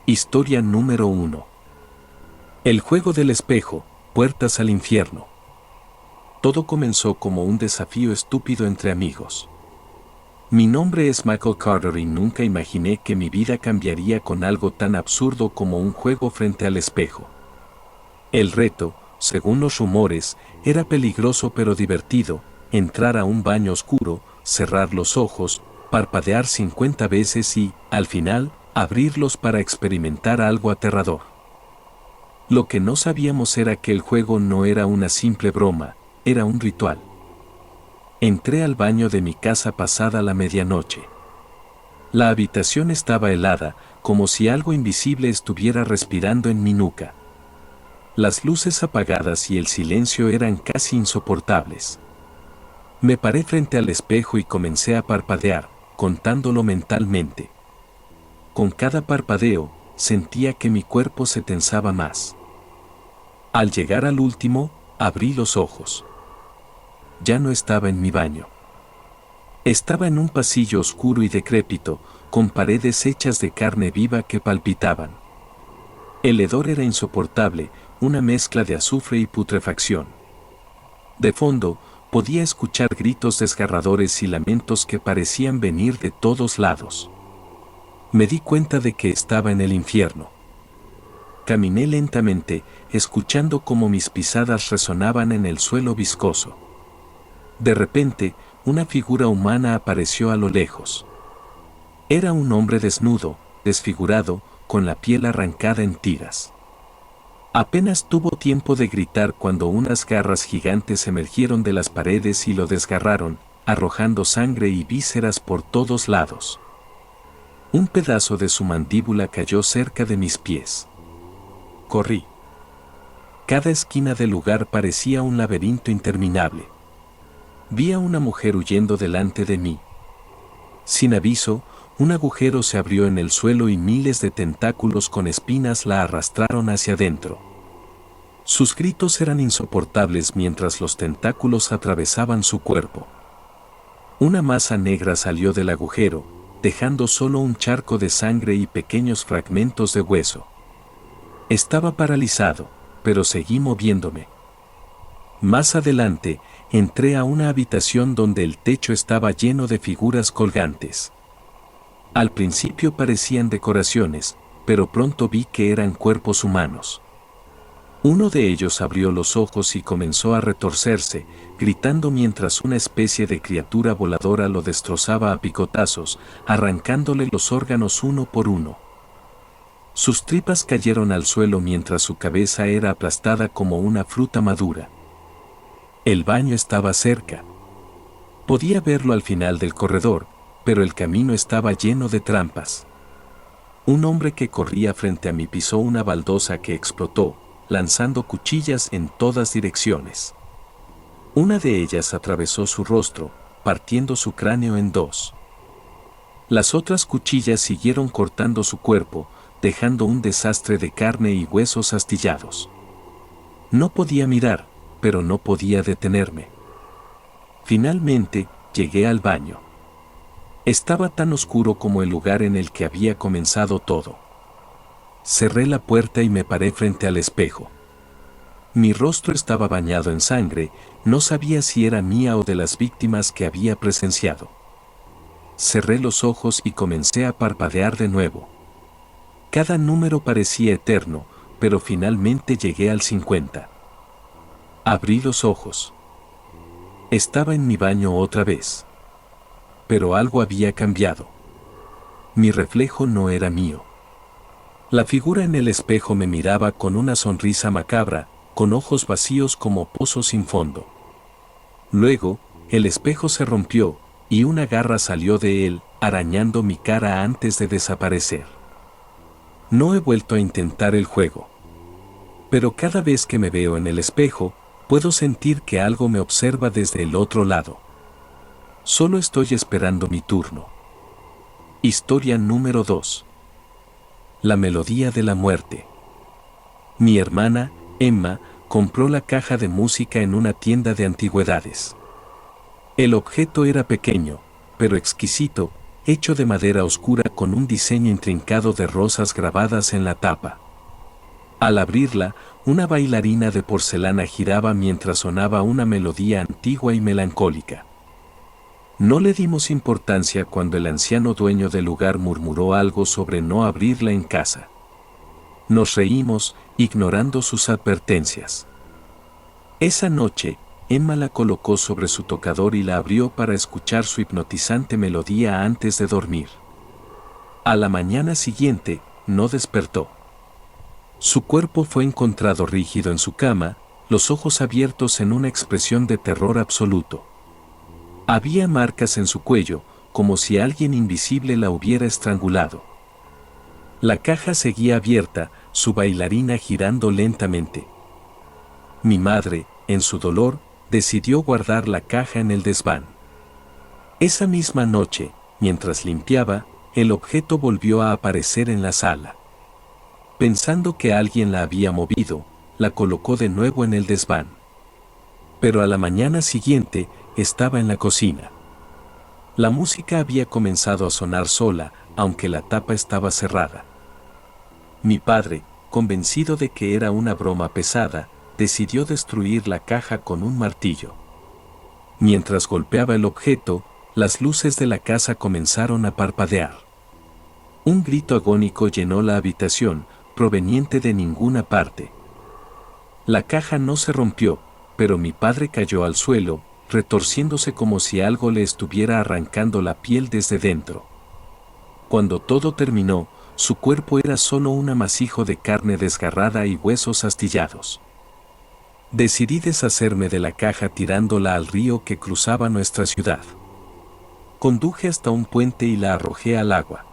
Historia número 1. El juego del espejo, puertas al infierno. Todo comenzó como un desafío estúpido entre amigos. Mi nombre es Michael Carter y nunca imaginé que mi vida cambiaría con algo tan absurdo como un juego frente al espejo. El reto, según los rumores, era peligroso pero divertido: entrar a un baño oscuro, cerrar los ojos, parpadear 50 veces y, al final, abrirlos para experimentar algo aterrador. Lo que no sabíamos era que el juego no era una simple broma, era un ritual. Entré al baño de mi casa pasada la medianoche. La habitación estaba helada, como si algo invisible estuviera respirando en mi nuca. Las luces apagadas y el silencio eran casi insoportables. Me paré frente al espejo y comencé a parpadear, contándolo mentalmente. Con cada parpadeo, sentía que mi cuerpo se tensaba más. Al llegar al último, abrí los ojos. Ya no estaba en mi baño. Estaba en un pasillo oscuro y decrépito, con paredes hechas de carne viva que palpitaban. El hedor era insoportable, una mezcla de azufre y putrefacción. De fondo, podía escuchar gritos desgarradores y lamentos que parecían venir de todos lados. Me di cuenta de que estaba en el infierno. Caminé lentamente, escuchando cómo mis pisadas resonaban en el suelo viscoso. De repente, una figura humana apareció a lo lejos. Era un hombre desnudo, desfigurado, con la piel arrancada en tiras. Apenas tuvo tiempo de gritar cuando unas garras gigantes emergieron de las paredes y lo desgarraron, arrojando sangre y vísceras por todos lados. Un pedazo de su mandíbula cayó cerca de mis pies. Corrí. Cada esquina del lugar parecía un laberinto interminable. Vi a una mujer huyendo delante de mí. Sin aviso, un agujero se abrió en el suelo y miles de tentáculos con espinas la arrastraron hacia adentro. Sus gritos eran insoportables mientras los tentáculos atravesaban su cuerpo. Una masa negra salió del agujero, dejando solo un charco de sangre y pequeños fragmentos de hueso. Estaba paralizado, pero seguí moviéndome. Más adelante, entré a una habitación donde el techo estaba lleno de figuras colgantes. Al principio parecían decoraciones, pero pronto vi que eran cuerpos humanos. Uno de ellos abrió los ojos y comenzó a retorcerse, gritando mientras una especie de criatura voladora lo destrozaba a picotazos, arrancándole los órganos uno por uno. Sus tripas cayeron al suelo mientras su cabeza era aplastada como una fruta madura. El baño estaba cerca. Podía verlo al final del corredor, pero el camino estaba lleno de trampas. Un hombre que corría frente a mí pisó una baldosa que explotó, lanzando cuchillas en todas direcciones. Una de ellas atravesó su rostro, partiendo su cráneo en dos. Las otras cuchillas siguieron cortando su cuerpo, dejando un desastre de carne y huesos astillados. No podía mirar, pero no podía detenerme. Finalmente, llegué al baño. Estaba tan oscuro como el lugar en el que había comenzado todo. Cerré la puerta y me paré frente al espejo. Mi rostro estaba bañado en sangre, no sabía si era mía o de las víctimas que había presenciado. Cerré los ojos y comencé a parpadear de nuevo. Cada número parecía eterno, pero finalmente llegué al 50. Abrí los ojos. Estaba en mi baño otra vez. Pero algo había cambiado. Mi reflejo no era mío. La figura en el espejo me miraba con una sonrisa macabra, con ojos vacíos como pozos sin fondo. Luego, el espejo se rompió, y una garra salió de él, arañando mi cara antes de desaparecer. No he vuelto a intentar el juego. Pero cada vez que me veo en el espejo, puedo sentir que algo me observa desde el otro lado. Solo estoy esperando mi turno. Historia número 2. La melodía de la muerte. Mi hermana, Emma, compró la caja de música en una tienda de antigüedades. El objeto era pequeño, pero exquisito, hecho de madera oscura con un diseño intrincado de rosas grabadas en la tapa. Al abrirla, una bailarina de porcelana giraba mientras sonaba una melodía antigua y melancólica. No le dimos importancia cuando el anciano dueño del lugar murmuró algo sobre no abrirla en casa. Nos reímos, ignorando sus advertencias. Esa noche, Emma la colocó sobre su tocador y la abrió para escuchar su hipnotizante melodía antes de dormir. A la mañana siguiente, no despertó. Su cuerpo fue encontrado rígido en su cama, los ojos abiertos en una expresión de terror absoluto. Había marcas en su cuello, como si alguien invisible la hubiera estrangulado. La caja seguía abierta, su bailarina girando lentamente. Mi madre, en su dolor, decidió guardar la caja en el desván. Esa misma noche, mientras limpiaba, el objeto volvió a aparecer en la sala. Pensando que alguien la había movido, la colocó de nuevo en el desván. Pero a la mañana siguiente, estaba en la cocina. La música había comenzado a sonar sola, aunque la tapa estaba cerrada. Mi padre, convencido de que era una broma pesada, decidió destruir la caja con un martillo. Mientras golpeaba el objeto, las luces de la casa comenzaron a parpadear. Un grito agónico llenó la habitación, proveniente de ninguna parte. La caja no se rompió, pero mi padre cayó al suelo, retorciéndose como si algo le estuviera arrancando la piel desde dentro. Cuando todo terminó, su cuerpo era solo un amasijo de carne desgarrada y huesos astillados. Decidí deshacerme de la caja tirándola al río que cruzaba nuestra ciudad. Conduje hasta un puente y la arrojé al agua.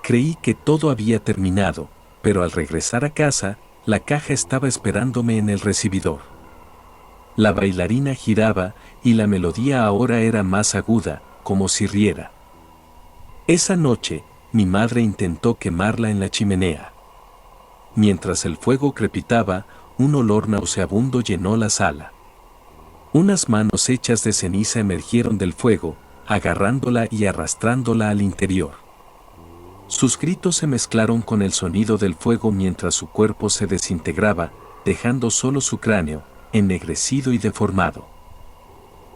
Creí que todo había terminado, pero al regresar a casa, la caja estaba esperándome en el recibidor. La bailarina giraba, y la melodía ahora era más aguda, como si riera. Esa noche, mi madre intentó quemarla en la chimenea. Mientras el fuego crepitaba, un olor nauseabundo llenó la sala. Unas manos hechas de ceniza emergieron del fuego, agarrándola y arrastrándola al interior. Sus gritos se mezclaron con el sonido del fuego mientras su cuerpo se desintegraba, dejando solo su cráneo, ennegrecido y deformado.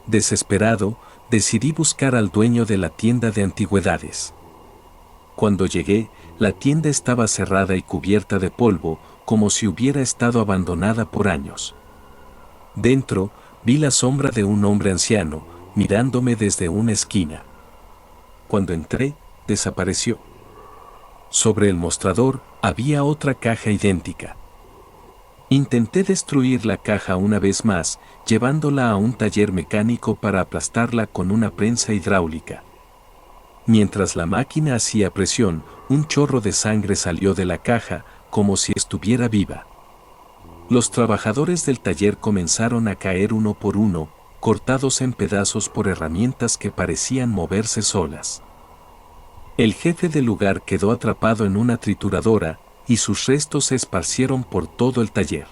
Desesperado, decidí buscar al dueño de la tienda de antigüedades. Cuando llegué, la tienda estaba cerrada y cubierta de polvo, como si hubiera estado abandonada por años. Dentro, vi la sombra de un hombre anciano, mirándome desde una esquina. Cuando entré, desapareció. Sobre el mostrador, había otra caja idéntica. Intenté destruir la caja una vez más, llevándola a un taller mecánico para aplastarla con una prensa hidráulica. Mientras la máquina hacía presión, un chorro de sangre salió de la caja, como si estuviera viva. Los trabajadores del taller comenzaron a caer uno por uno, cortados en pedazos por herramientas que parecían moverse solas. El jefe del lugar quedó atrapado en una trituradora, y sus restos se esparcieron por todo el taller.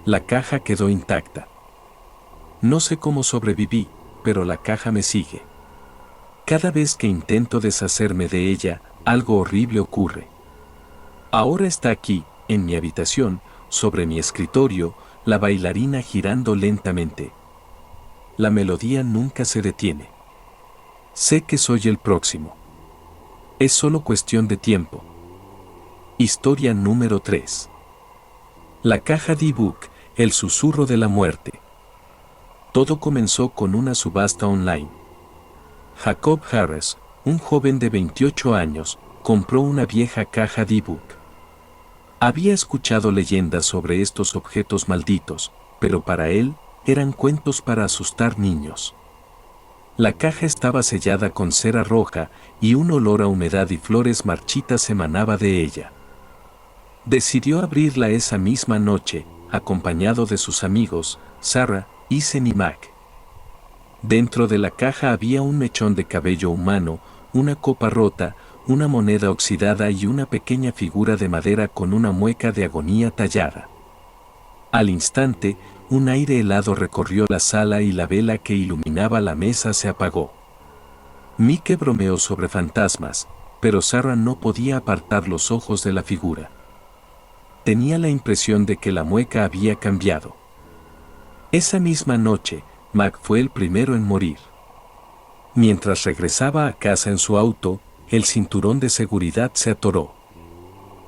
La caja quedó intacta. No sé cómo sobreviví, pero la caja me sigue. Cada vez que intento deshacerme de ella, algo horrible ocurre. Ahora está aquí, en mi habitación, sobre mi escritorio, la bailarina girando lentamente. La melodía nunca se detiene. Sé que soy el próximo. Es solo cuestión de tiempo. Historia número 3. La caja D-Book, el susurro de la muerte. Todo comenzó con una subasta online. Jacob Harris, un joven de 28 años, compró una vieja caja D-Book. Había escuchado leyendas sobre estos objetos malditos, pero para él, eran cuentos para asustar niños. La caja estaba sellada con cera roja y un olor a humedad y flores marchitas emanaba de ella. Decidió abrirla esa misma noche, acompañado de sus amigos, Sarah, Isen y Mac. Dentro de la caja había un mechón de cabello humano, una copa rota, una moneda oxidada y una pequeña figura de madera con una mueca de agonía tallada. Al instante, un aire helado recorrió la sala y la vela que iluminaba la mesa se apagó. Mike bromeó sobre fantasmas, pero Sarah no podía apartar los ojos de la figura. Tenía la impresión de que la mueca había cambiado. Esa misma noche, Mac fue el primero en morir. Mientras regresaba a casa en su auto, el cinturón de seguridad se atoró.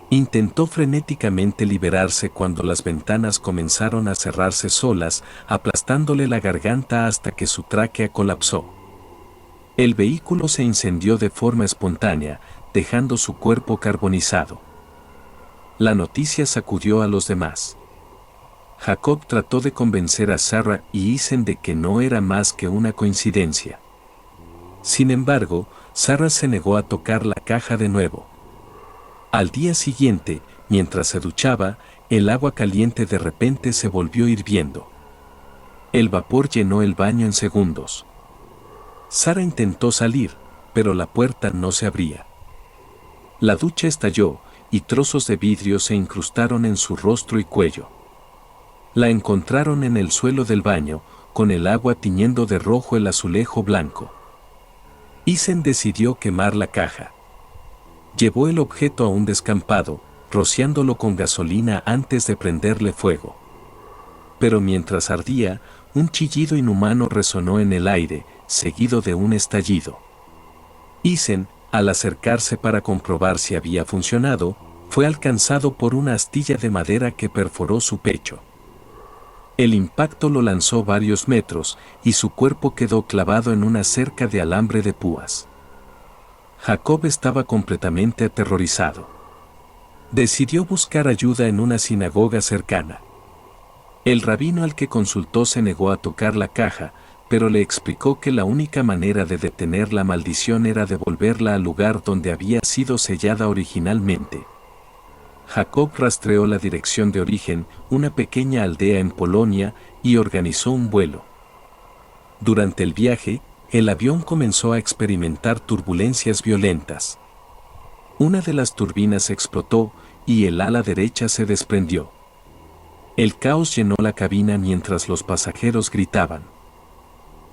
Intentó frenéticamente liberarse cuando las ventanas comenzaron a cerrarse solas, aplastándole la garganta hasta que su tráquea colapsó. El vehículo se incendió de forma espontánea, dejando su cuerpo carbonizado. La noticia sacudió a los demás. Jacob trató de convencer a Sarah y Ethan de que no era más que una coincidencia. Sin embargo, Sarah se negó a tocar la caja de nuevo. Al día siguiente, mientras se duchaba, el agua caliente de repente se volvió hirviendo. El vapor llenó el baño en segundos. Sarah intentó salir, pero la puerta no se abría. La ducha estalló, y trozos de vidrio se incrustaron en su rostro y cuello. La encontraron en el suelo del baño, con el agua tiñendo de rojo el azulejo blanco. Ethan decidió quemar la caja. Llevó el objeto a un descampado, rociándolo con gasolina antes de prenderle fuego. Pero mientras ardía, un chillido inhumano resonó en el aire, seguido de un estallido. Ethan, al acercarse para comprobar si había funcionado, fue alcanzado por una astilla de madera que perforó su pecho. El impacto lo lanzó varios metros, y su cuerpo quedó clavado en una cerca de alambre de púas. Jacob estaba completamente aterrorizado. Decidió buscar ayuda en una sinagoga cercana. El rabino al que consultó se negó a tocar la caja, pero le explicó que la única manera de detener la maldición era devolverla al lugar donde había sido sellada originalmente. Jacob rastreó la dirección de origen, una pequeña aldea en Polonia, y organizó un vuelo. Durante el viaje, el avión comenzó a experimentar turbulencias violentas. Una de las turbinas explotó y el ala derecha se desprendió. El caos llenó la cabina mientras los pasajeros gritaban.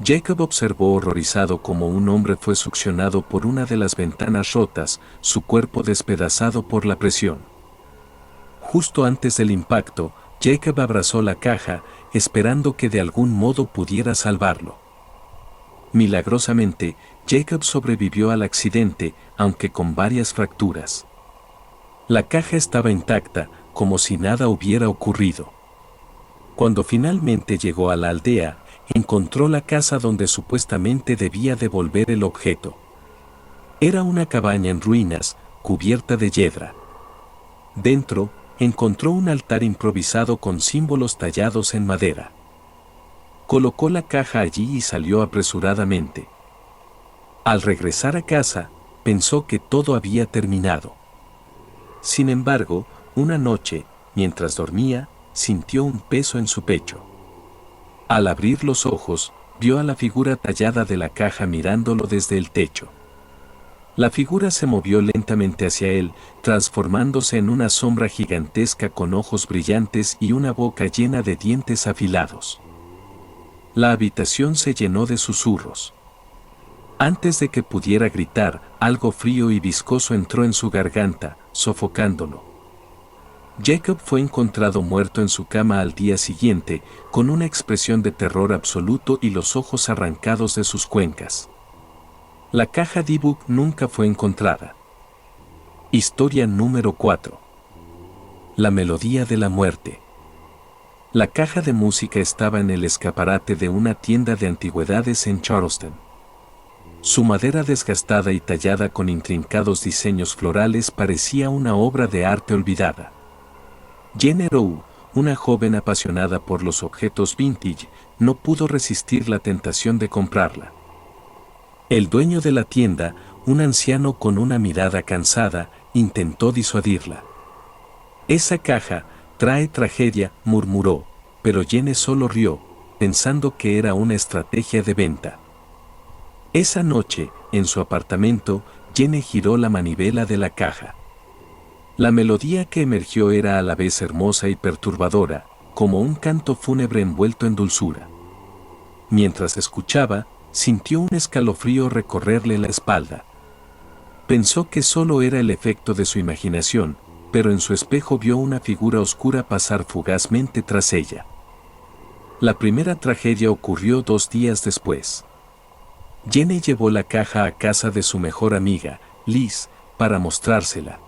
Jacob observó horrorizado cómo un hombre fue succionado por una de las ventanas rotas, su cuerpo despedazado por la presión. Justo antes del impacto, Jacob abrazó la caja, esperando que de algún modo pudiera salvarlo. Milagrosamente, Jacob sobrevivió al accidente, aunque con varias fracturas. La caja estaba intacta, como si nada hubiera ocurrido. Cuando finalmente llegó a la aldea, encontró la casa donde supuestamente debía devolver el objeto. Era una cabaña en ruinas, cubierta de hiedra. Dentro, encontró un altar improvisado con símbolos tallados en madera. Colocó la caja allí y salió apresuradamente. Al regresar a casa, pensó que todo había terminado. Sin embargo, una noche, mientras dormía, sintió un peso en su pecho. Al abrir los ojos, vio a la figura tallada de la caja mirándolo desde el techo. La figura se movió lentamente hacia él, transformándose en una sombra gigantesca con ojos brillantes y una boca llena de dientes afilados. La habitación se llenó de susurros. Antes de que pudiera gritar, algo frío y viscoso entró en su garganta, sofocándolo. Jacob fue encontrado muerto en su cama al día siguiente, con una expresión de terror absoluto y los ojos arrancados de sus cuencas. La caja Dybbuk nunca fue encontrada. Historia número 4. La melodía de la muerte. La caja de música estaba en el escaparate de una tienda de antigüedades en Charleston. Su madera desgastada y tallada con intrincados diseños florales parecía una obra de arte olvidada. Jenny Rowe, una joven apasionada por los objetos vintage, no pudo resistir la tentación de comprarla. El dueño de la tienda, un anciano con una mirada cansada, intentó disuadirla. «Esa caja trae tragedia», murmuró, pero Jenny solo rió, pensando que era una estrategia de venta. Esa noche, en su apartamento, Jenny giró la manivela de la caja. La melodía que emergió era a la vez hermosa y perturbadora, como un canto fúnebre envuelto en dulzura. Mientras escuchaba, Sintió un escalofrío recorrerle la espalda. Pensó que solo era el efecto de su imaginación, pero en su espejo vio una figura oscura pasar fugazmente tras ella. La primera tragedia ocurrió 2 días después. Jenny llevó la caja a casa de su mejor amiga, Liz, para mostrársela.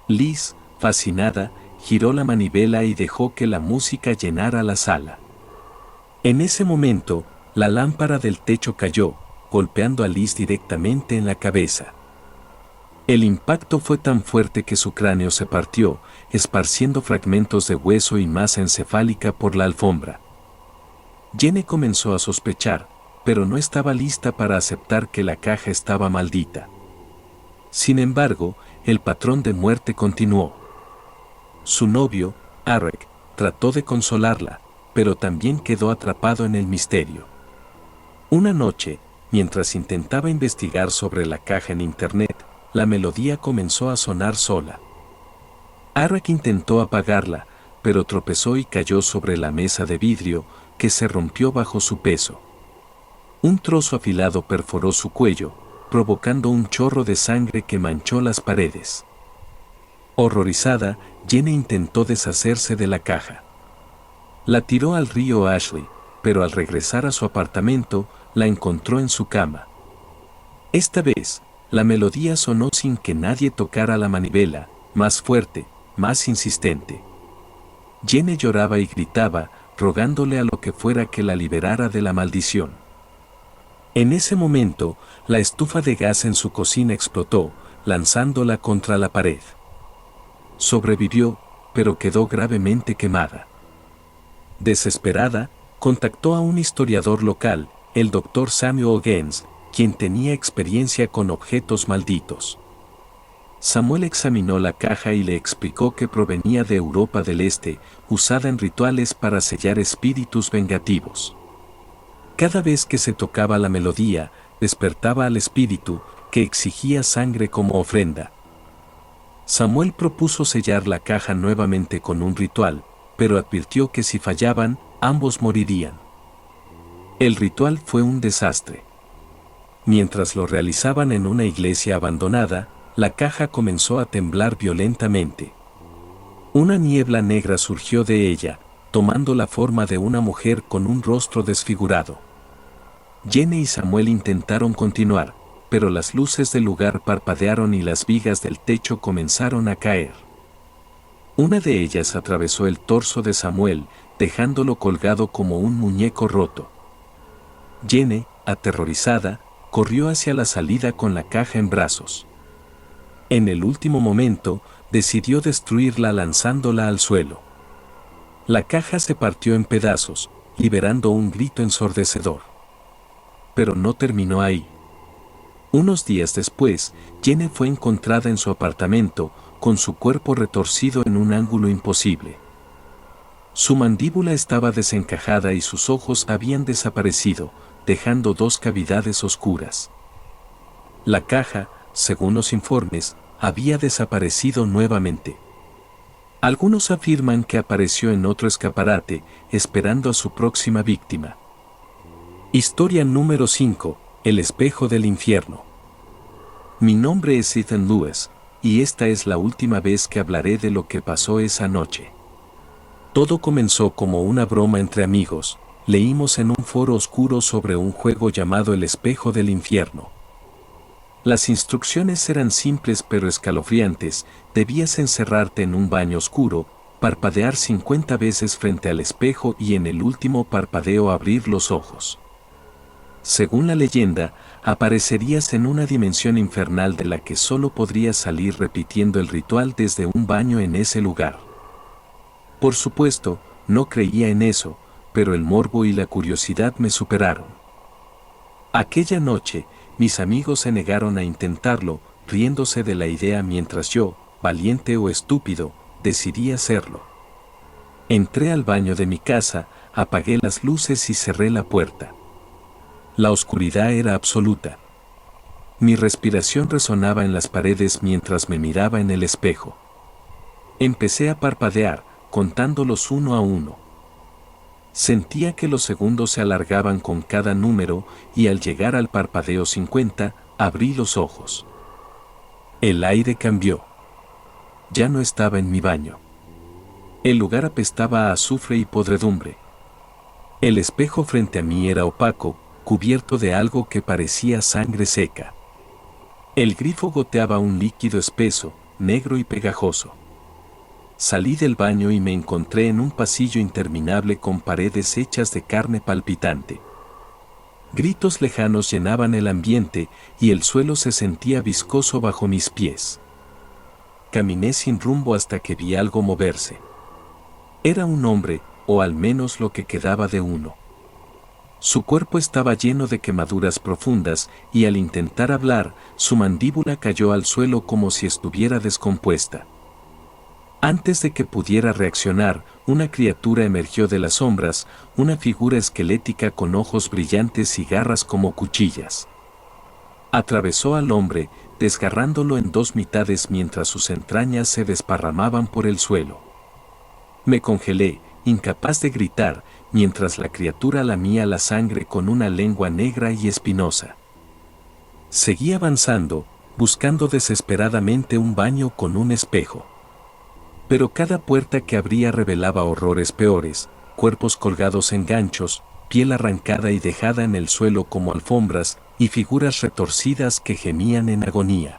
Liz, fascinada, giró la manivela y dejó que la música llenara la sala. En ese momento, la lámpara del techo cayó, golpeando a Liz directamente en la cabeza. El impacto fue tan fuerte que su cráneo se partió, esparciendo fragmentos de hueso y masa encefálica por la alfombra. Jenny comenzó a sospechar, pero no estaba lista para aceptar que la caja estaba maldita. Sin embargo, el patrón de muerte continuó. Su novio, Arek, trató de consolarla, pero también quedó atrapado en el misterio. Una noche, mientras intentaba investigar sobre la caja en internet, la melodía comenzó a sonar sola. Arek intentó apagarla, pero tropezó y cayó sobre la mesa de vidrio, que se rompió bajo su peso. Un trozo afilado perforó su cuello, provocando un chorro de sangre que manchó las paredes. Horrorizada, Jenny intentó deshacerse de la caja. La tiró al río Ashley, pero al regresar a su apartamento, la encontró en su cama. Esta vez, la melodía sonó sin que nadie tocara la manivela, más fuerte, más insistente. Jenny lloraba y gritaba, rogándole a lo que fuera que la liberara de la maldición. En ese momento, la estufa de gas en su cocina explotó, lanzándola contra la pared. Sobrevivió, pero quedó gravemente quemada. Desesperada, contactó a un historiador local, el Dr. Samuel Gaines, quien tenía experiencia con objetos malditos. Samuel examinó la caja y le explicó que provenía de Europa del Este, usada en rituales para sellar espíritus vengativos. Cada vez que se tocaba la melodía, despertaba al espíritu, que exigía sangre como ofrenda. Samuel propuso sellar la caja nuevamente con un ritual, pero advirtió que si fallaban, ambos morirían. El ritual fue un desastre. Mientras lo realizaban en una iglesia abandonada, la caja comenzó a temblar violentamente. Una niebla negra surgió de ella, tomando la forma de una mujer con un rostro desfigurado. Jenny y Samuel intentaron continuar, pero las luces del lugar parpadearon y las vigas del techo comenzaron a caer. Una de ellas atravesó el torso de Samuel, dejándolo colgado como un muñeco roto. Jenny, aterrorizada, corrió hacia la salida con la caja en brazos. En el último momento, decidió destruirla lanzándola al suelo. La caja se partió en pedazos, liberando un grito ensordecedor. Pero no terminó ahí. Unos días después, Jenny fue encontrada en su apartamento, con su cuerpo retorcido en un ángulo imposible. Su mandíbula estaba desencajada y sus ojos habían desaparecido, dejando 2 cavidades oscuras. La caja, según los informes, había desaparecido nuevamente. Algunos afirman que apareció en otro escaparate, esperando a su próxima víctima. Historia número 5, El espejo del infierno. Mi nombre es Ethan Lewis, y esta es la última vez que hablaré de lo que pasó esa noche. Todo comenzó como una broma entre amigos. Leímos en un foro oscuro sobre un juego llamado El espejo del infierno. Las instrucciones eran simples pero escalofriantes. Debías encerrarte en un baño oscuro, parpadear 50 veces frente al espejo y en el último parpadeo abrir los ojos. Según la leyenda, aparecerías en una dimensión infernal de la que solo podrías salir repitiendo el ritual desde un baño en ese lugar. Por supuesto, no creía en eso, pero el morbo y la curiosidad me superaron. Aquella noche, mis amigos se negaron a intentarlo, riéndose de la idea mientras yo, valiente o estúpido, decidí hacerlo. Entré al baño de mi casa, apagué las luces y cerré la puerta. La oscuridad era absoluta. Mi respiración resonaba en las paredes mientras me miraba en el espejo. Empecé a parpadear, contándolos uno a uno. Sentía que los segundos se alargaban con cada número y al llegar al parpadeo 50, abrí los ojos. El aire cambió. Ya no estaba en mi baño. El lugar apestaba a azufre y podredumbre. El espejo frente a mí era opaco, cubierto de algo que parecía sangre seca. El grifo goteaba un líquido espeso, negro y pegajoso. Salí del baño y me encontré en un pasillo interminable con paredes hechas de carne palpitante. Gritos lejanos llenaban el ambiente y el suelo se sentía viscoso bajo mis pies. Caminé sin rumbo hasta que vi algo moverse. Era un hombre, o al menos lo que quedaba de uno. Su cuerpo estaba lleno de quemaduras profundas y al intentar hablar, su mandíbula cayó al suelo como si estuviera descompuesta. Antes de que pudiera reaccionar, una criatura emergió de las sombras, una figura esquelética con ojos brillantes y garras como cuchillas. Atravesó al hombre, desgarrándolo en dos mitades mientras sus entrañas se desparramaban por el suelo. Me congelé, incapaz de gritar, mientras la criatura lamía la sangre con una lengua negra y espinosa. Seguí avanzando, buscando desesperadamente un baño con un espejo. Pero cada puerta que abría revelaba horrores peores, cuerpos colgados en ganchos, piel arrancada y dejada en el suelo como alfombras, y figuras retorcidas que gemían en agonía.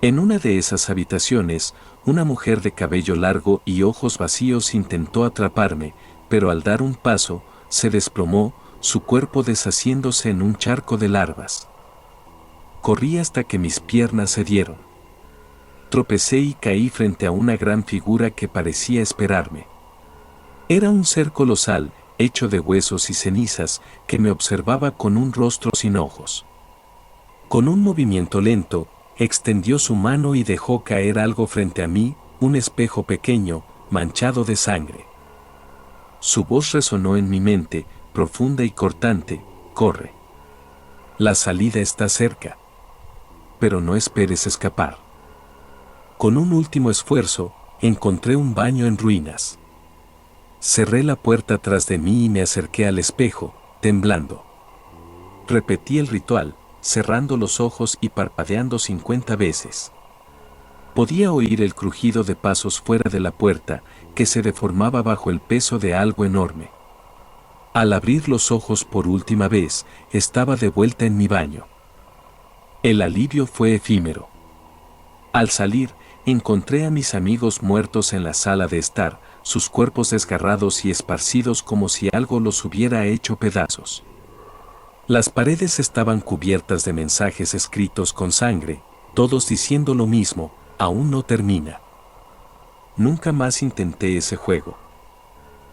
En una de esas habitaciones, una mujer de cabello largo y ojos vacíos intentó atraparme, pero al dar un paso, se desplomó, su cuerpo deshaciéndose en un charco de larvas. Corrí hasta que mis piernas cedieron. Tropecé y caí frente a una gran figura que parecía esperarme. Era un ser colosal, hecho de huesos y cenizas, que me observaba con un rostro sin ojos. Con un movimiento lento, extendió su mano y dejó caer algo frente a mí, un espejo pequeño, manchado de sangre. Su voz resonó en mi mente, profunda y cortante: corre. La salida está cerca. Pero no esperes escapar. Con un último esfuerzo, encontré un baño en ruinas. Cerré la puerta tras de mí y me acerqué al espejo, temblando. Repetí el ritual, cerrando los ojos y parpadeando 50 veces. Podía oír el crujido de pasos fuera de la puerta, que se deformaba bajo el peso de algo enorme. Al abrir los ojos por última vez, estaba de vuelta en mi baño. El alivio fue efímero. Al salir, encontré a mis amigos muertos en la sala de estar, sus cuerpos desgarrados y esparcidos como si algo los hubiera hecho pedazos. Las paredes estaban cubiertas de mensajes escritos con sangre, todos diciendo lo mismo: aún no termina. Nunca más intenté ese juego.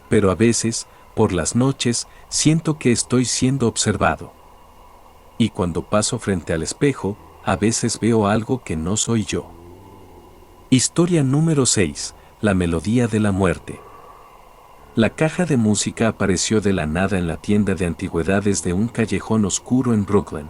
Pero a veces, por las noches, siento que estoy siendo observado. Y cuando paso frente al espejo, a veces veo algo que no soy yo. Historia número 6. La melodía de la muerte. La caja de música apareció de la nada en la tienda de antigüedades de un callejón oscuro en Brooklyn.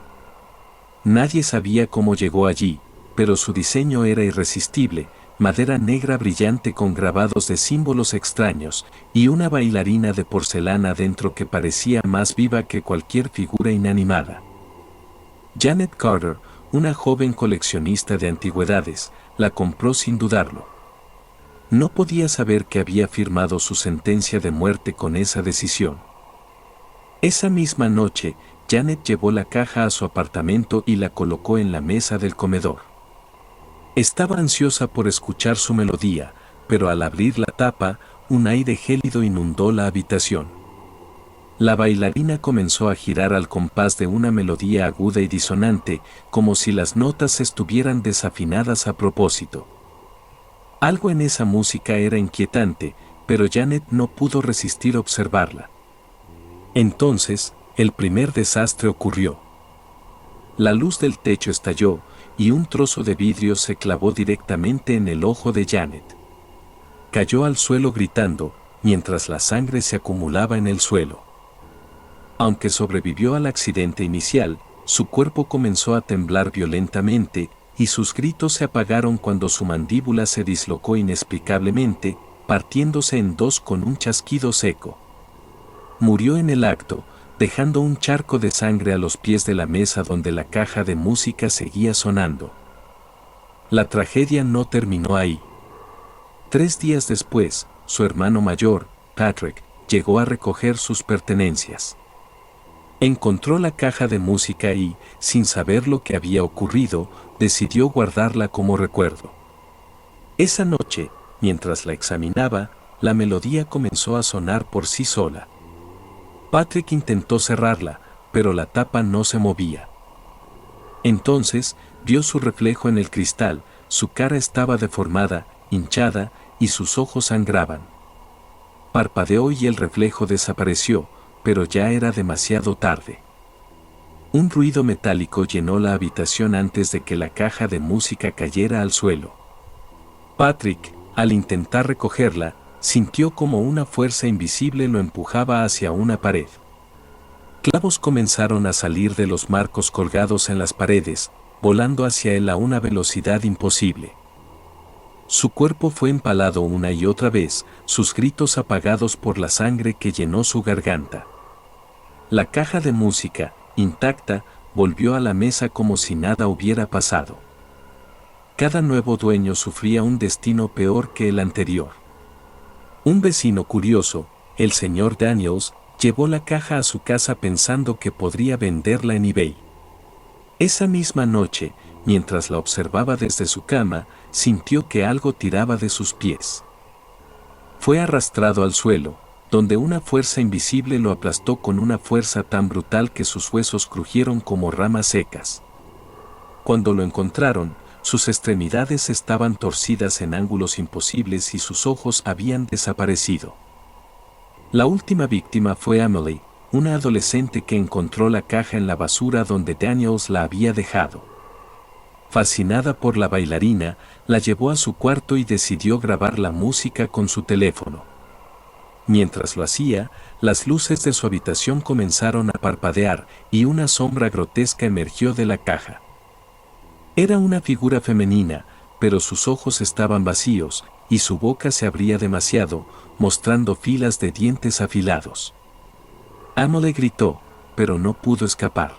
Nadie sabía cómo llegó allí, pero su diseño era irresistible: madera negra brillante con grabados de símbolos extraños, y una bailarina de porcelana dentro que parecía más viva que cualquier figura inanimada. Janet Carter, una joven coleccionista de antigüedades, la compró sin dudarlo. No podía saber que había firmado su sentencia de muerte con esa decisión. Esa misma noche, Janet llevó la caja a su apartamento y la colocó en la mesa del comedor. Estaba ansiosa por escuchar su melodía, pero al abrir la tapa, un aire gélido inundó la habitación. La bailarina comenzó a girar al compás de una melodía aguda y disonante, como si las notas estuvieran desafinadas a propósito. Algo en esa música era inquietante, pero Janet no pudo resistir observarla. Entonces, el primer desastre ocurrió. La luz del techo estalló, y un trozo de vidrio se clavó directamente en el ojo de Janet. Cayó al suelo gritando, mientras la sangre se acumulaba en el suelo. Aunque sobrevivió al accidente inicial, su cuerpo comenzó a temblar violentamente, y sus gritos se apagaron cuando su mandíbula se dislocó inexplicablemente, partiéndose en dos con un chasquido seco. murió en el acto, dejando un charco de sangre a los pies de la mesa donde la caja de música seguía sonando. La tragedia no terminó ahí. 3 días después, su hermano mayor, Patrick, llegó a recoger sus pertenencias. Encontró la caja de música y, sin saber lo que había ocurrido, decidió guardarla como recuerdo. Esa noche, mientras la examinaba, la melodía comenzó a sonar por sí sola. Patrick intentó cerrarla, pero la tapa no se movía. Entonces, vio su reflejo en el cristal, su cara estaba deformada, hinchada, y sus ojos sangraban. Parpadeó y el reflejo desapareció, pero ya era demasiado tarde. Un ruido metálico llenó la habitación antes de que la caja de música cayera al suelo. Patrick, al intentar recogerla, sintió como una fuerza invisible lo empujaba hacia una pared. Clavos comenzaron a salir de los marcos colgados en las paredes, volando hacia él a una velocidad imposible. Su cuerpo fue empalado una y otra vez, sus gritos apagados por la sangre que llenó su garganta. La caja de música, intacta, volvió a la mesa como si nada hubiera pasado. Cada nuevo dueño sufría un destino peor que el anterior. Un vecino curioso, el señor Daniels, llevó la caja a su casa pensando que podría venderla en eBay. Esa misma noche, mientras la observaba desde su cama, sintió que algo tiraba de sus pies. Fue arrastrado al suelo, donde una fuerza invisible lo aplastó con una fuerza tan brutal que sus huesos crujieron como ramas secas. Cuando lo encontraron, sus extremidades estaban torcidas en ángulos imposibles y sus ojos habían desaparecido. La última víctima fue Emily, una adolescente que encontró la caja en la basura donde Daniels la había dejado. Fascinada por la bailarina, la llevó a su cuarto y decidió grabar la música con su teléfono. Mientras lo hacía, las luces de su habitación comenzaron a parpadear y una sombra grotesca emergió de la caja. Era una figura femenina, pero sus ojos estaban vacíos y su boca se abría demasiado, mostrando filas de dientes afilados. Emily gritó, pero no pudo escapar.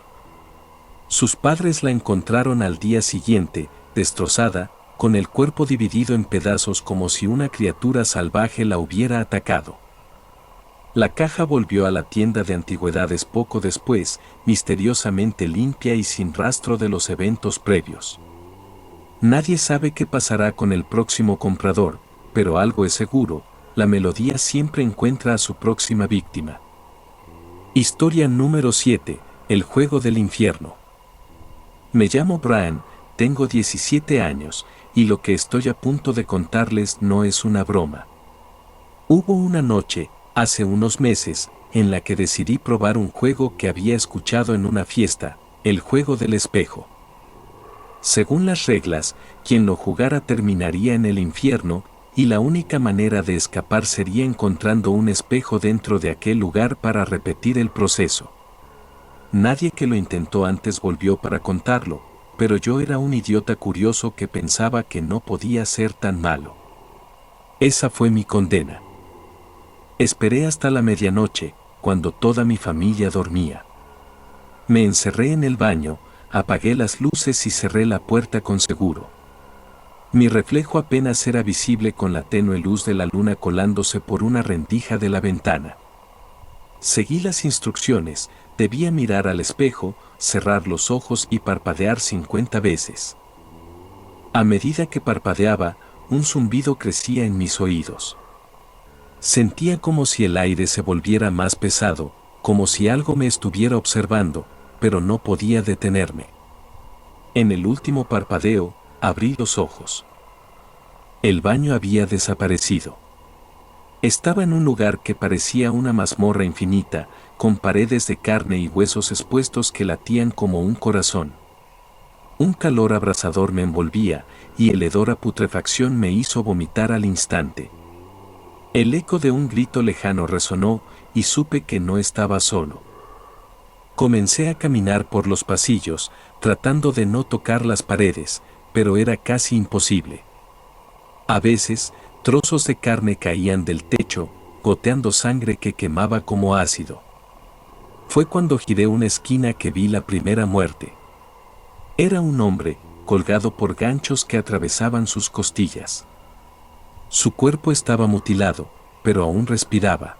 Sus padres la encontraron al día siguiente, destrozada, con el cuerpo dividido en pedazos como si una criatura salvaje la hubiera atacado. La caja volvió a la tienda de antigüedades poco después, misteriosamente limpia y sin rastro de los eventos previos. Nadie sabe qué pasará con el próximo comprador, pero algo es seguro, la melodía siempre encuentra a su próxima víctima. Historia número 7, el juego del infierno. Me llamo Brian, tengo 17 años, y lo que estoy a punto de contarles no es una broma. Hubo una noche, hace unos meses, en la que decidí probar un juego que había escuchado en una fiesta, el juego del espejo. Según las reglas, quien lo jugara terminaría en el infierno, y la única manera de escapar sería encontrando un espejo dentro de aquel lugar para repetir el proceso. Nadie que lo intentó antes volvió para contarlo, pero yo era un idiota curioso que pensaba que no podía ser tan malo. Esa fue mi condena. Esperé hasta la medianoche, cuando toda mi familia dormía. Me encerré en el baño, apagué las luces y cerré la puerta con seguro. Mi reflejo apenas era visible con la tenue luz de la luna colándose por una rendija de la ventana. Seguí las instrucciones, debía mirar al espejo, cerrar los ojos y parpadear 50 veces. A medida que parpadeaba, un zumbido crecía en mis oídos. Sentía como si el aire se volviera más pesado, como si algo me estuviera observando, pero no podía detenerme. En el último parpadeo, abrí los ojos. El baño había desaparecido. Estaba en un lugar que parecía una mazmorra infinita, con paredes de carne y huesos expuestos que latían como un corazón. Un calor abrasador me envolvía, y el hedor a putrefacción me hizo vomitar al instante. El eco de un grito lejano resonó, y supe que no estaba solo. Comencé a caminar por los pasillos, tratando de no tocar las paredes, pero era casi imposible. A veces, trozos de carne caían del techo, goteando sangre que quemaba como ácido. Fue cuando giré una esquina que vi la primera muerte. Era un hombre, colgado por ganchos que atravesaban sus costillas. Su cuerpo estaba mutilado, pero aún respiraba.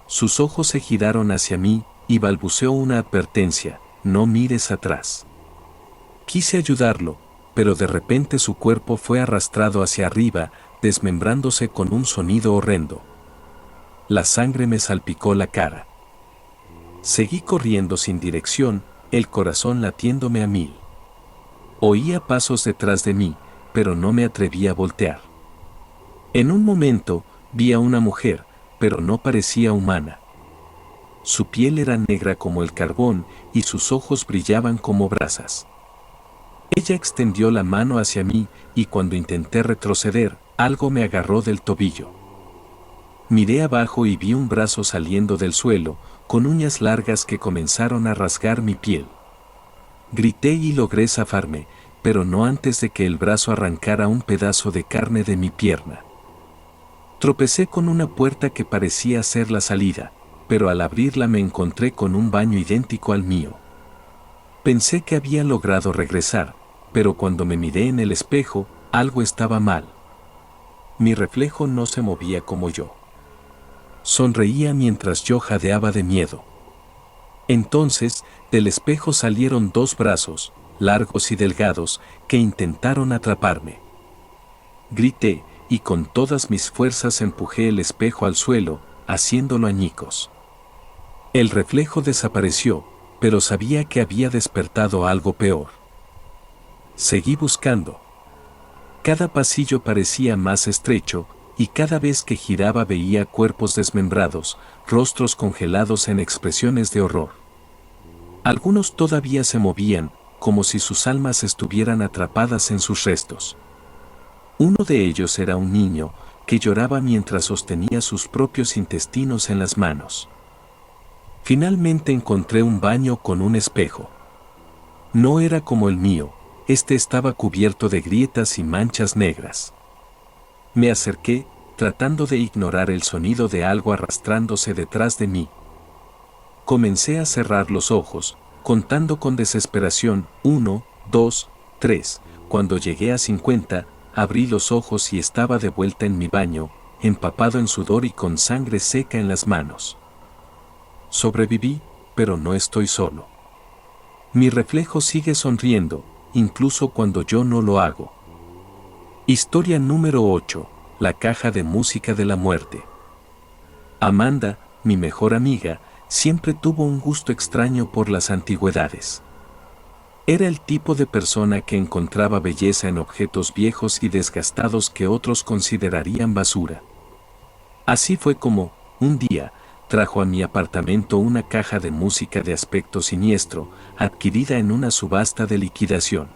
Sus ojos se giraron hacia mí y balbuceó una advertencia: no mires atrás. Quise ayudarlo, pero de repente su cuerpo fue arrastrado hacia arriba, desmembrándose con un sonido horrendo. La sangre me salpicó la cara. Seguí corriendo sin dirección, el corazón latiéndome a 1000. Oía pasos detrás de mí, pero no me atreví a voltear. En un momento, vi a una mujer, pero no parecía humana. Su piel era negra como el carbón y sus ojos brillaban como brasas. Ella extendió la mano hacia mí y cuando intenté retroceder, algo me agarró del tobillo. Miré abajo y vi un brazo saliendo del suelo, con uñas largas que comenzaron a rasgar mi piel. Grité y logré zafarme, pero no antes de que el brazo arrancara un pedazo de carne de mi pierna. Tropecé con una puerta que parecía ser la salida, pero al abrirla me encontré con un baño idéntico al mío. Pensé que había logrado regresar, pero cuando me miré en el espejo, algo estaba mal. Mi reflejo no se movía como yo. Sonreía mientras yo jadeaba de miedo. Entonces, del espejo salieron 2 brazos, largos y delgados, que intentaron atraparme. Grité, y con todas mis fuerzas empujé el espejo al suelo, haciéndolo añicos. El reflejo desapareció, pero sabía que había despertado algo peor. Seguí buscando. Cada pasillo parecía más estrecho, y cada vez que giraba veía cuerpos desmembrados, rostros congelados en expresiones de horror. Algunos todavía se movían, como si sus almas estuvieran atrapadas en sus restos. Uno de ellos era un niño, que lloraba mientras sostenía sus propios intestinos en las manos. Finalmente encontré un baño con un espejo. No era como el mío, este estaba cubierto de grietas y manchas negras. Me acerqué, tratando de ignorar el sonido de algo arrastrándose detrás de mí. Comencé a cerrar los ojos, contando con desesperación: 1, 2, 3. Cuando llegué a 50, abrí los ojos y estaba de vuelta en mi baño, empapado en sudor y con sangre seca en las manos. Sobreviví, pero no estoy solo. Mi reflejo sigue sonriendo, incluso cuando yo no lo hago. Historia número 8. La caja de música de la muerte. Amanda, mi mejor amiga, siempre tuvo un gusto extraño por las antigüedades. Era el tipo de persona que encontraba belleza en objetos viejos y desgastados que otros considerarían basura. Así fue como, un día, trajo a mi apartamento una caja de música de aspecto siniestro, adquirida en una subasta de liquidación.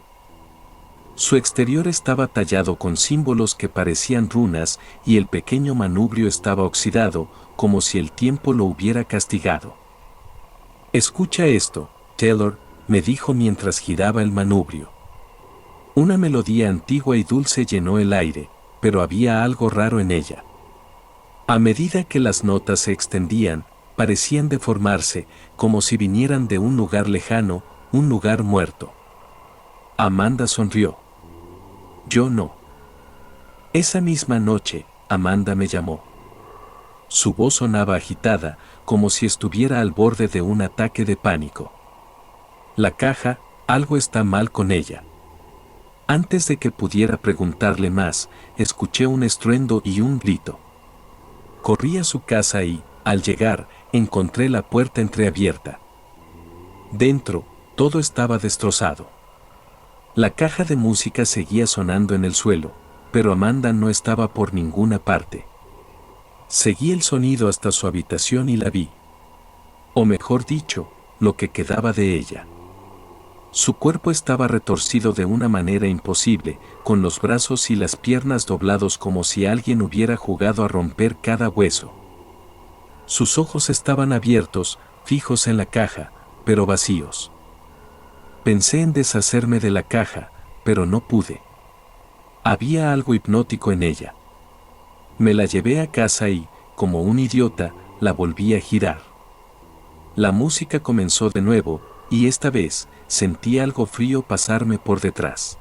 Su exterior estaba tallado con símbolos que parecían runas y el pequeño manubrio estaba oxidado, como si el tiempo lo hubiera castigado. «Escucha esto, Taylor», me dijo mientras giraba el manubrio. Una melodía antigua y dulce llenó el aire, pero había algo raro en ella. A medida que las notas se extendían, parecían deformarse, como si vinieran de un lugar lejano, un lugar muerto. Amanda sonrió. Yo no. Esa misma noche, Amanda me llamó. Su voz sonaba agitada, como si estuviera al borde de un ataque de pánico. La caja, algo está mal con ella. Antes de que pudiera preguntarle más, escuché un estruendo y un grito. Corrí a su casa y, al llegar, encontré la puerta entreabierta. Dentro, todo estaba destrozado. La caja de música seguía sonando en el suelo, pero Amanda no estaba por ninguna parte. Seguí el sonido hasta su habitación y la vi. O mejor dicho, lo que quedaba de ella. Su cuerpo estaba retorcido de una manera imposible, con los brazos y las piernas doblados como si alguien hubiera jugado a romper cada hueso. Sus ojos estaban abiertos, fijos en la caja, pero vacíos. Pensé en deshacerme de la caja, pero no pude. Había algo hipnótico en ella. Me la llevé a casa y, como un idiota, la volví a girar. La música comenzó de nuevo, y esta vez, sentí algo frío pasarme por detrás.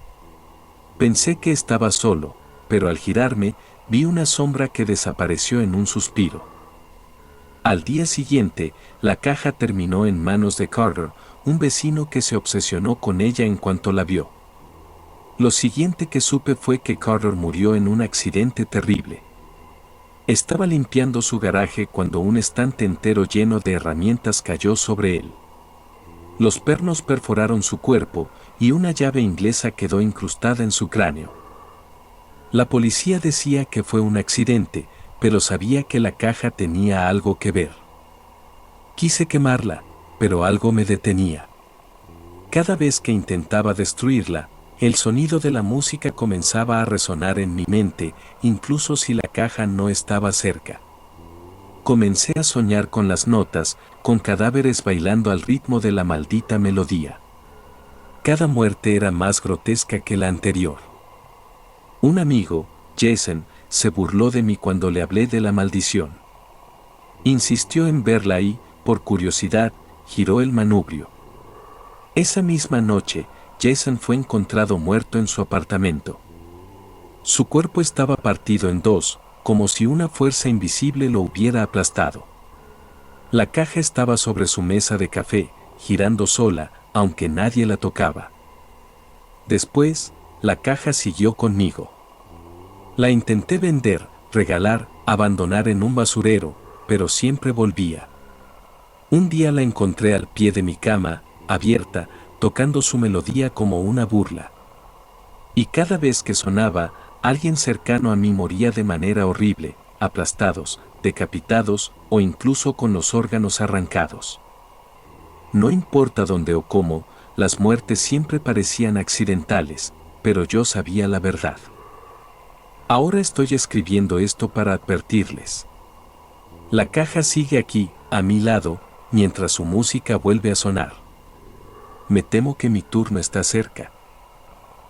Pensé que estaba solo, pero al girarme, vi una sombra que desapareció en un suspiro. Al día siguiente, la caja terminó en manos de Carter, un vecino que se obsesionó con ella en cuanto la vio. Lo siguiente que supe fue que Carter murió en un accidente terrible. Estaba limpiando su garaje cuando un estante entero lleno de herramientas cayó sobre él. Los pernos perforaron su cuerpo y una llave inglesa quedó incrustada en su cráneo. La policía decía que fue un accidente, pero sabía que la caja tenía algo que ver. Quise quemarla, pero algo me detenía. Cada vez que intentaba destruirla, el sonido de la música comenzaba a resonar en mi mente, incluso si la caja no estaba cerca. Comencé a soñar con las notas, con cadáveres bailando al ritmo de la maldita melodía. Cada muerte era más grotesca que la anterior. Un amigo, Jason, se burló de mí cuando le hablé de la maldición. Insistió en verla y, por curiosidad, giró el manubrio. Esa misma noche, Jason fue encontrado muerto en su apartamento. Su cuerpo estaba partido en dos, como si una fuerza invisible lo hubiera aplastado. La caja estaba sobre su mesa de café, girando sola, aunque nadie la tocaba. Después, la caja siguió conmigo. La intenté vender, regalar, abandonar en un basurero, pero siempre volvía. Un día la encontré al pie de mi cama, abierta, tocando su melodía como una burla. Y cada vez que sonaba, alguien cercano a mí moría de manera horrible, aplastados, decapitados o incluso con los órganos arrancados. No importa dónde o cómo, las muertes siempre parecían accidentales, pero yo sabía la verdad. Ahora estoy escribiendo esto para advertirles. La caja sigue aquí, a mi lado, mientras su música vuelve a sonar. Me temo que mi turno está cerca.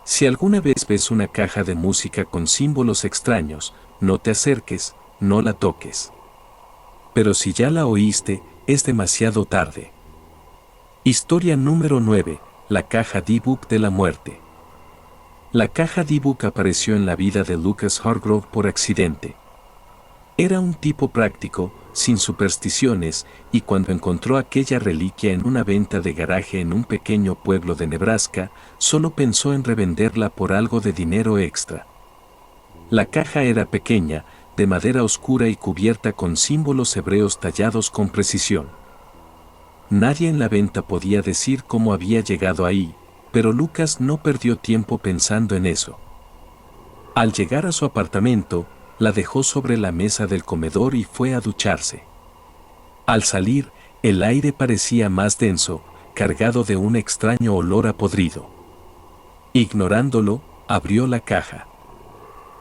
Si alguna vez ves una caja de música con símbolos extraños, no te acerques, no la toques. Pero si ya la oíste, es demasiado tarde. Historia número 9, la caja D-Book de la muerte. La caja D-Book apareció en la vida de Lucas Hargrove por accidente. Era un tipo práctico, sin supersticiones, y cuando encontró aquella reliquia en una venta de garaje en un pequeño pueblo de Nebraska, solo pensó en revenderla por algo de dinero extra. La caja era pequeña, de madera oscura y cubierta con símbolos hebreos tallados con precisión. Nadie en la venta podía decir cómo había llegado ahí, pero Lucas no perdió tiempo pensando en eso. Al llegar a su apartamento, la dejó sobre la mesa del comedor y fue a ducharse. Al salir, el aire parecía más denso, cargado de un extraño olor a podrido. Ignorándolo, abrió la caja.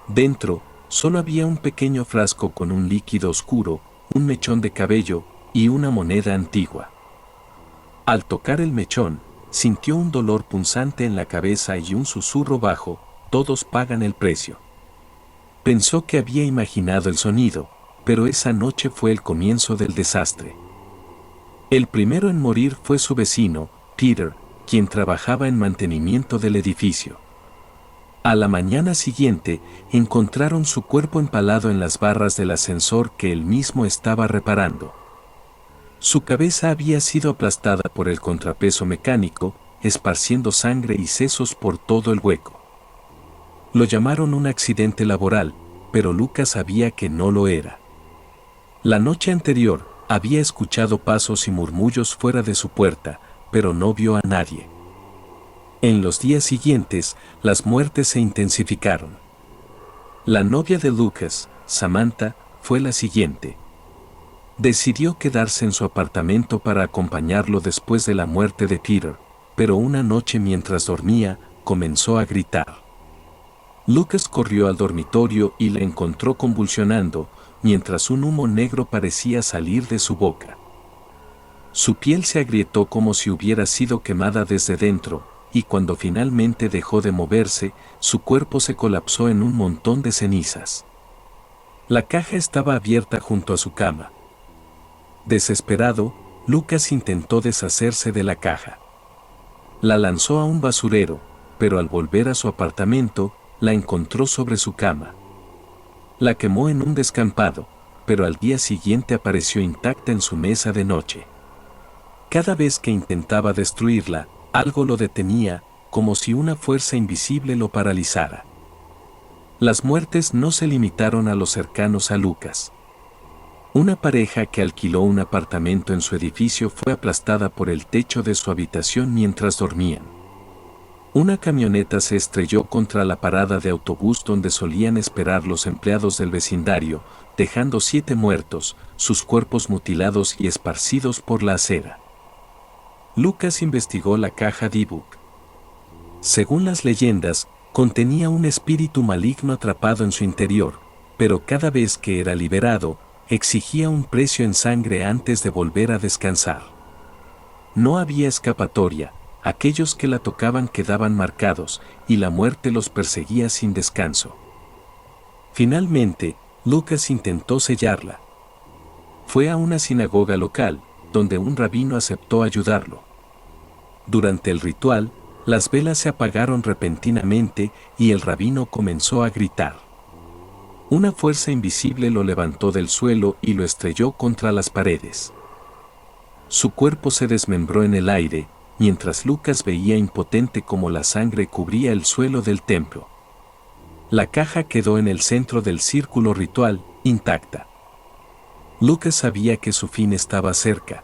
Dentro, solo había un pequeño frasco con un líquido oscuro, un mechón de cabello y una moneda antigua. Al tocar el mechón, sintió un dolor punzante en la cabeza y un susurro bajo: todos pagan el precio. Pensó que había imaginado el sonido, pero esa noche fue el comienzo del desastre. El primero en morir fue su vecino, Peter, quien trabajaba en mantenimiento del edificio. A la mañana siguiente, encontraron su cuerpo empalado en las barras del ascensor que él mismo estaba reparando. Su cabeza había sido aplastada por el contrapeso mecánico, esparciendo sangre y sesos por todo el hueco. Lo llamaron un accidente laboral, pero Lucas sabía que no lo era. La noche anterior, había escuchado pasos y murmullos fuera de su puerta, pero no vio a nadie. En los días siguientes, las muertes se intensificaron. La novia de Lucas, Samantha, fue la siguiente. Decidió quedarse en su apartamento para acompañarlo después de la muerte de Peter, pero una noche mientras dormía, comenzó a gritar. Lucas corrió al dormitorio y la encontró convulsionando, mientras un humo negro parecía salir de su boca. Su piel se agrietó como si hubiera sido quemada desde dentro, y cuando finalmente dejó de moverse, su cuerpo se colapsó en un montón de cenizas. La caja estaba abierta junto a su cama. Desesperado, Lucas intentó deshacerse de la caja. La lanzó a un basurero, pero al volver a su apartamento, la encontró sobre su cama. La quemó en un descampado, pero al día siguiente apareció intacta en su mesa de noche. Cada vez que intentaba destruirla, algo lo detenía, como si una fuerza invisible lo paralizara. Las muertes no se limitaron a los cercanos a Lucas. Una pareja que alquiló un apartamento en su edificio fue aplastada por el techo de su habitación mientras dormían. Una camioneta se estrelló contra la parada de autobús donde solían esperar los empleados del vecindario, dejando 7 muertos, sus cuerpos mutilados y esparcidos por la acera. Lucas investigó la caja Dybbuk. Según las leyendas, contenía un espíritu maligno atrapado en su interior, pero cada vez que era liberado, exigía un precio en sangre antes de volver a descansar. No había escapatoria, aquellos que la tocaban quedaban marcados, y la muerte los perseguía sin descanso. Finalmente, Lucas intentó sellarla. Fue a una sinagoga local, donde un rabino aceptó ayudarlo. Durante el ritual, las velas se apagaron repentinamente y el rabino comenzó a gritar. Una fuerza invisible lo levantó del suelo y lo estrelló contra las paredes. Su cuerpo se desmembró en el aire, mientras Lucas veía impotente cómo la sangre cubría el suelo del templo. La caja quedó en el centro del círculo ritual, intacta. Lucas sabía que su fin estaba cerca.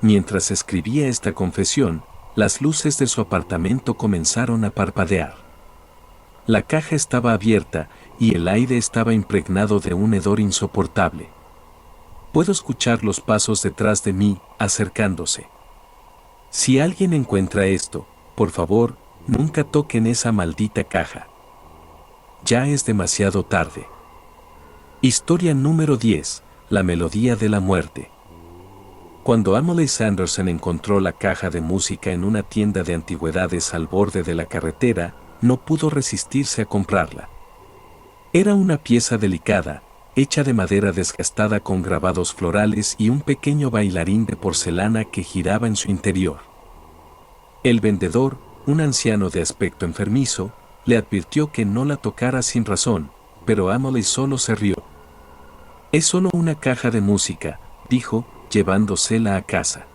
Mientras escribía esta confesión, las luces de su apartamento comenzaron a parpadear. La caja estaba abierta y el aire estaba impregnado de un hedor insoportable. Puedo escuchar los pasos detrás de mí, acercándose. Si alguien encuentra esto, por favor, nunca toquen esa maldita caja. Ya es demasiado tarde. Historia número 10. La melodía de la muerte. Cuando Emily Sanderson encontró la caja de música en una tienda de antigüedades al borde de la carretera, no pudo resistirse a comprarla. Era una pieza delicada, hecha de madera desgastada con grabados florales y un pequeño bailarín de porcelana que giraba en su interior. El vendedor, un anciano de aspecto enfermizo, le advirtió que no la tocara sin razón, pero Emily solo se rió. «Es solo una caja de música», dijo, llevándosela a casa.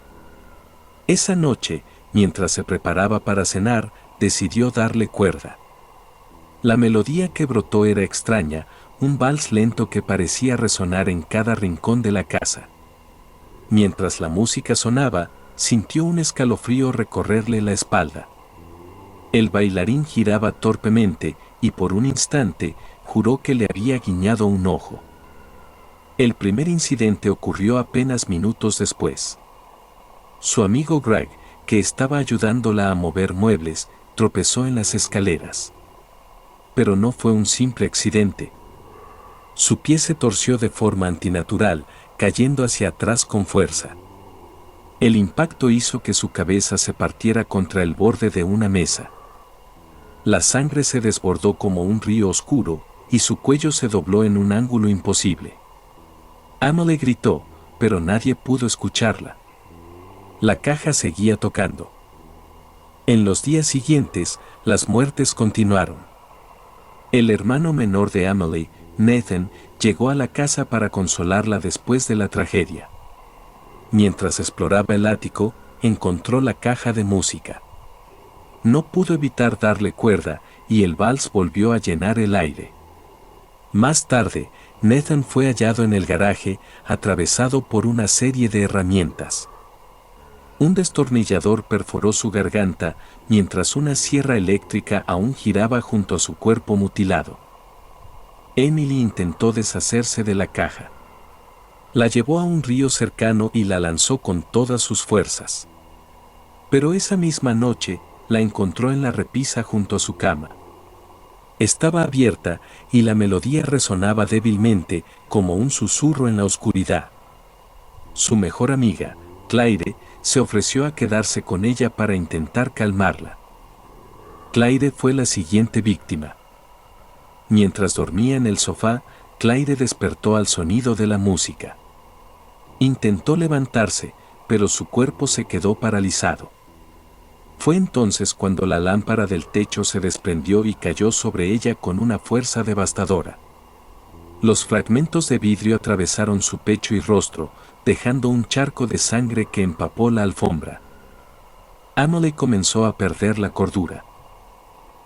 Esa noche, mientras se preparaba para cenar, decidió darle cuerda. La melodía que brotó era extraña, un vals lento que parecía resonar en cada rincón de la casa. Mientras la música sonaba, sintió un escalofrío recorrerle la espalda. El bailarín giraba torpemente y por un instante juró que le había guiñado un ojo. El primer incidente ocurrió apenas minutos después. Su amigo Greg, que estaba ayudándola a mover muebles, tropezó en las escaleras. Pero no fue un simple accidente. Su pie se torció de forma antinatural, cayendo hacia atrás con fuerza. El impacto hizo que su cabeza se partiera contra el borde de una mesa. La sangre se desbordó como un río oscuro, y su cuello se dobló en un ángulo imposible. Emily gritó, pero nadie pudo escucharla. La caja seguía tocando. En los días siguientes, las muertes continuaron. El hermano menor de Emily, Nathan, llegó a la casa para consolarla después de la tragedia. Mientras exploraba el ático, encontró la caja de música. No pudo evitar darle cuerda, y el vals volvió a llenar el aire. Más tarde, Nathan fue hallado en el garaje, atravesado por una serie de herramientas. Un destornillador perforó su garganta, mientras una sierra eléctrica aún giraba junto a su cuerpo mutilado. Emily intentó deshacerse de la caja. La llevó a un río cercano y la lanzó con todas sus fuerzas. Pero esa misma noche, la encontró en la repisa junto a su cama. Estaba abierta y la melodía resonaba débilmente, como un susurro en la oscuridad. Su mejor amiga, Claire, se ofreció a quedarse con ella para intentar calmarla. Claire fue la siguiente víctima. Mientras dormía en el sofá, Claire despertó al sonido de la música. Intentó levantarse, pero su cuerpo se quedó paralizado. Fue entonces cuando la lámpara del techo se desprendió y cayó sobre ella con una fuerza devastadora. Los fragmentos de vidrio atravesaron su pecho y rostro, dejando un charco de sangre que empapó la alfombra. Emily comenzó a perder la cordura.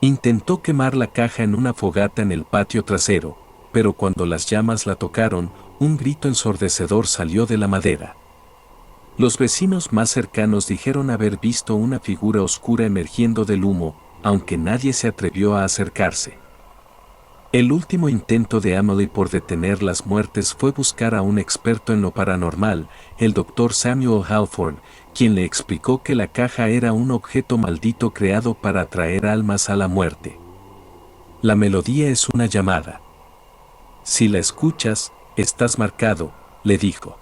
Intentó quemar la caja en una fogata en el patio trasero, pero cuando las llamas la tocaron, un grito ensordecedor salió de la madera. Los vecinos más cercanos dijeron haber visto una figura oscura emergiendo del humo, aunque nadie se atrevió a acercarse. El último intento de Emily por detener las muertes fue buscar a un experto en lo paranormal, el Dr. Samuel Halford, quien le explicó que la caja era un objeto maldito creado para atraer almas a la muerte. La melodía es una llamada. Si la escuchas, estás marcado, le dijo.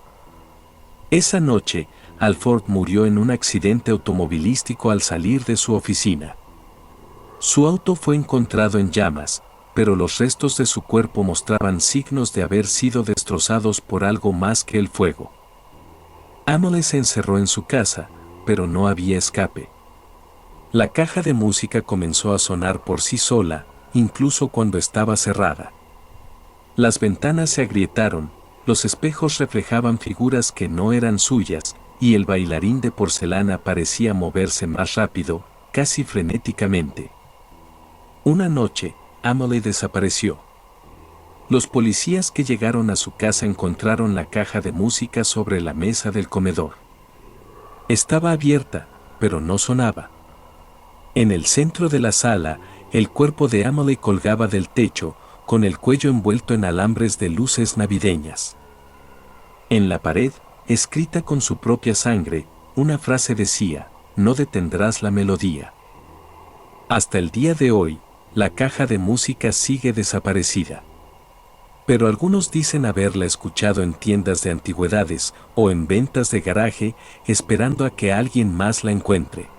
Esa noche, Halford murió en un accidente automovilístico al salir de su oficina. Su auto fue encontrado en llamas, pero los restos de su cuerpo mostraban signos de haber sido destrozados por algo más que el fuego. Emily se encerró en su casa, pero no había escape. La caja de música comenzó a sonar por sí sola, incluso cuando estaba cerrada. Las ventanas se agrietaron, los espejos reflejaban figuras que no eran suyas, y el bailarín de porcelana parecía moverse más rápido, casi frenéticamente. Una noche, Emily desapareció. Los policías que llegaron a su casa encontraron la caja de música sobre la mesa del comedor. Estaba abierta, pero no sonaba. En el centro de la sala, el cuerpo de Emily colgaba del techo, con el cuello envuelto en alambres de luces navideñas. En la pared, escrita con su propia sangre, una frase decía: "No detendrás la melodía". Hasta el día de hoy, la caja de música sigue desaparecida. Pero algunos dicen haberla escuchado en tiendas de antigüedades o en ventas de garaje, esperando a que alguien más la encuentre.